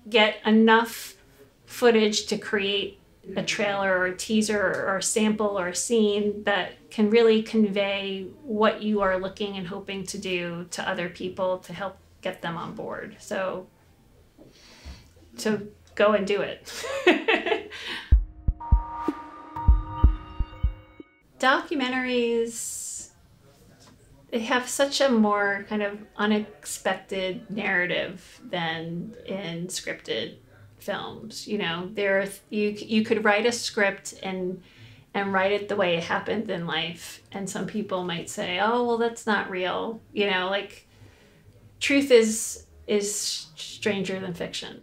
get enough footage to create a trailer or a teaser or a sample or a scene that can really convey what you are looking and hoping to do to other people to help get them on board. So go and do it. Documentaries, they have such a more kind of unexpected narrative than in scripted films. You know, you could write a script and write it the way it happened in life, and some people might say, oh, well, that's not real. You know, like, truth is stranger than fiction.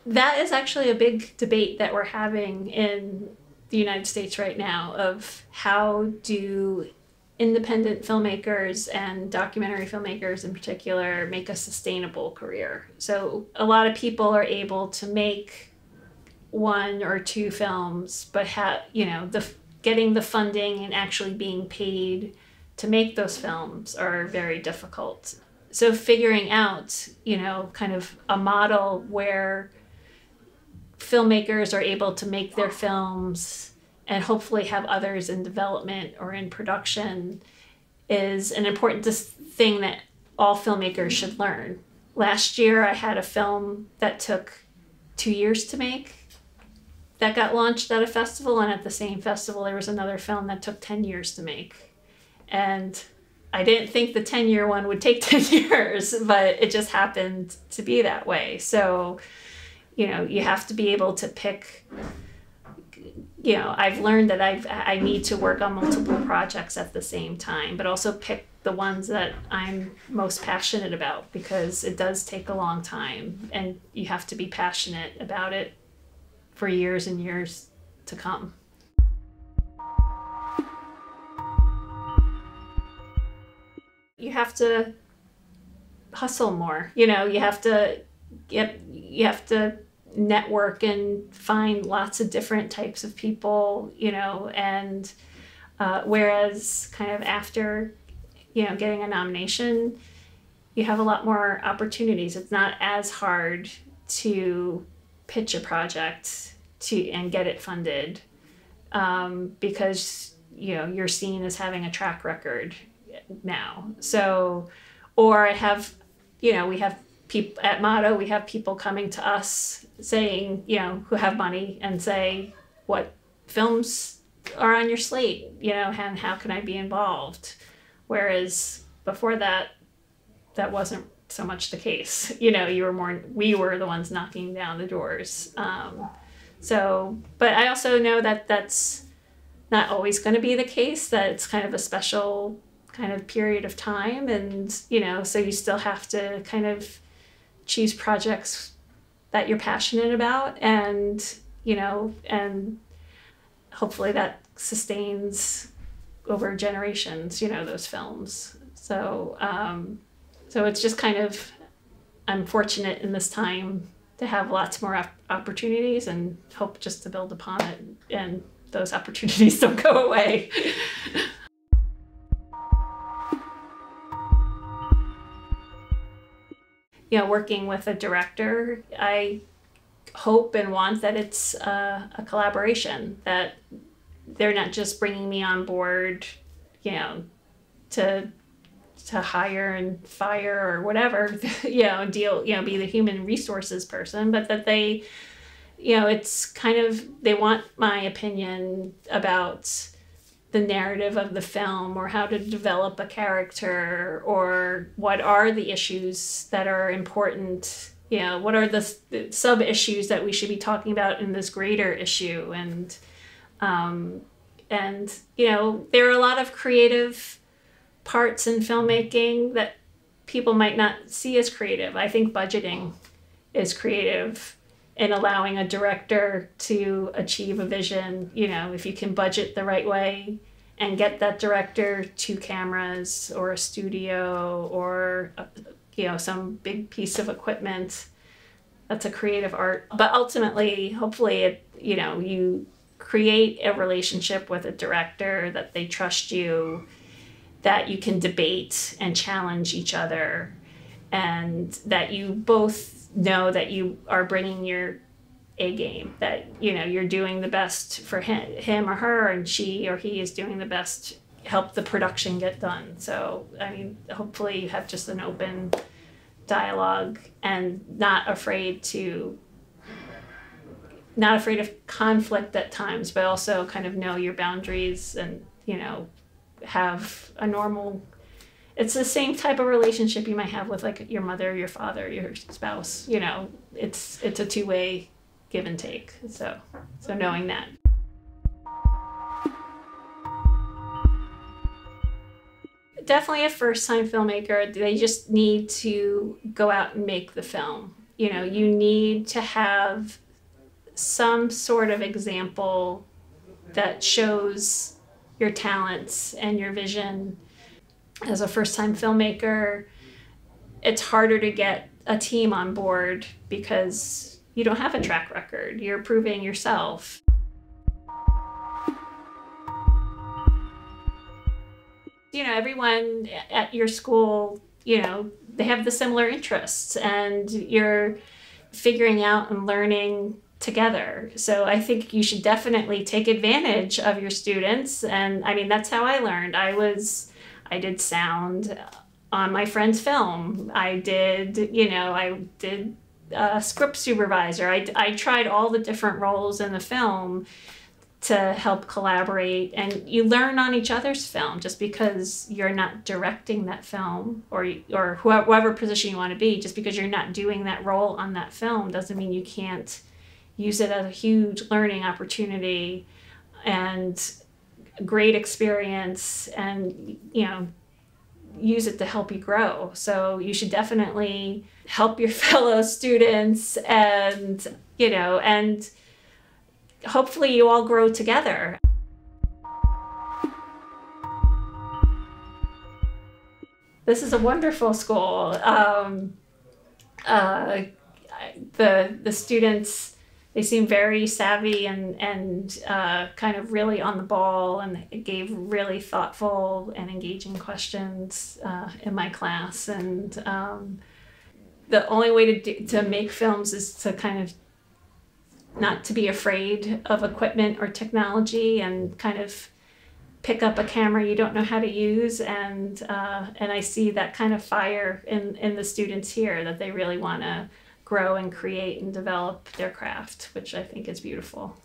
That is actually a big debate that we're having in the United States right now, of how do independent filmmakers and documentary filmmakers in particular make a sustainable career. So a lot of people are able to make 1 or 2 films, but getting the funding and actually being paid to make those films are very difficult. So figuring out, kind of a model where filmmakers are able to make their films and hopefully have others in development or in production is an important thing that all filmmakers should learn. Last year, I had a film that took 2 years to make that got launched at a festival, and at the same festival, there was another film that took 10 years to make. And I didn't think the 10-year one would take 10 years, but it just happened to be that way. So, you have to be able to pick, I've learned that I need to work on multiple projects at the same time, but also pick the ones that I'm most passionate about, because it does take a long time and you have to be passionate about it for years and years to come. You have to hustle more, you have to network and find lots of different types of people, and whereas kind of after, getting a nomination, you have a lot more opportunities. It's not as hard to pitch a project and get it funded, because, you're seen as having a track record now. So, or we have people at Motto, we have people coming to us saying, who have money, and say, what films are on your slate, and how can I be involved? Whereas before that wasn't so much the case. We were the ones knocking down the doors. But I also know that that's not always going to be the case, that it's kind of a special kind of period of time. And, so you still have to kind of choose projects that you're passionate about, and, and hopefully that sustains over generations, those films. So, so it's just kind of, I'm fortunate in this time to have lots more opportunities, and hope just to build upon it, and those opportunities don't go away. Working with a director, I hope and want that it's a collaboration, that they're not just bringing me on board, to hire and fire or whatever, deal, be the human resources person, but that they, it's kind of, they want my opinion about the narrative of the film, or how to develop a character, or what are the issues that are important, what are the sub issues that we should be talking about in this greater issue. And there are a lot of creative parts in filmmaking that people might not see as creative. I think budgeting is creative in allowing a director to achieve a vision. If you can budget the right way and get that director 2 cameras or a studio or some big piece of equipment, that's a creative art. But ultimately, hopefully, you create a relationship with a director, that they trust you, that you can debate and challenge each other, and that you both know that you are bringing your A game, that, you know, you're doing the best for him or her, and she or he is doing the best to help the production get done. So, I mean, hopefully you have just an open dialogue and not afraid of conflict at times, but also kind of know your boundaries and, you know, have a normal, it's the same type of relationship you might have with like your mother, your father, your spouse, you know, it's a two-way give and take. So knowing that. Definitely a first-time filmmaker, they just need to go out and make the film. You know, you need to have some sort of example that shows your talents and your vision. As a first-time filmmaker, it's harder to get a team on board because you don't have a track record. You're proving yourself. You know, everyone at your school, you know, they have the similar interests, and you're figuring out and learning together. So I think you should definitely take advantage of your students. And I mean, that's how I learned. I did sound on my friend's film. I did script supervisor. I tried all the different roles in the film to help collaborate, and you learn on each other's film. Just because you're not directing that film or whoever position you want to be, just because you're not doing that role on that film doesn't mean you can't use it as a huge learning opportunity and great experience, and, you know, use it to help you grow. So you should definitely help your fellow students, and, you know, and hopefully you all grow together. This is a wonderful school. The students, they seem very savvy and kind of really on the ball, and it gave really thoughtful and engaging questions in my class. And the only way to make films is to kind of not to be afraid of equipment or technology, and kind of pick up a camera you don't know how to use. And I see that kind of fire in the students here, that they really want to grow and create and develop their craft, which I think is beautiful.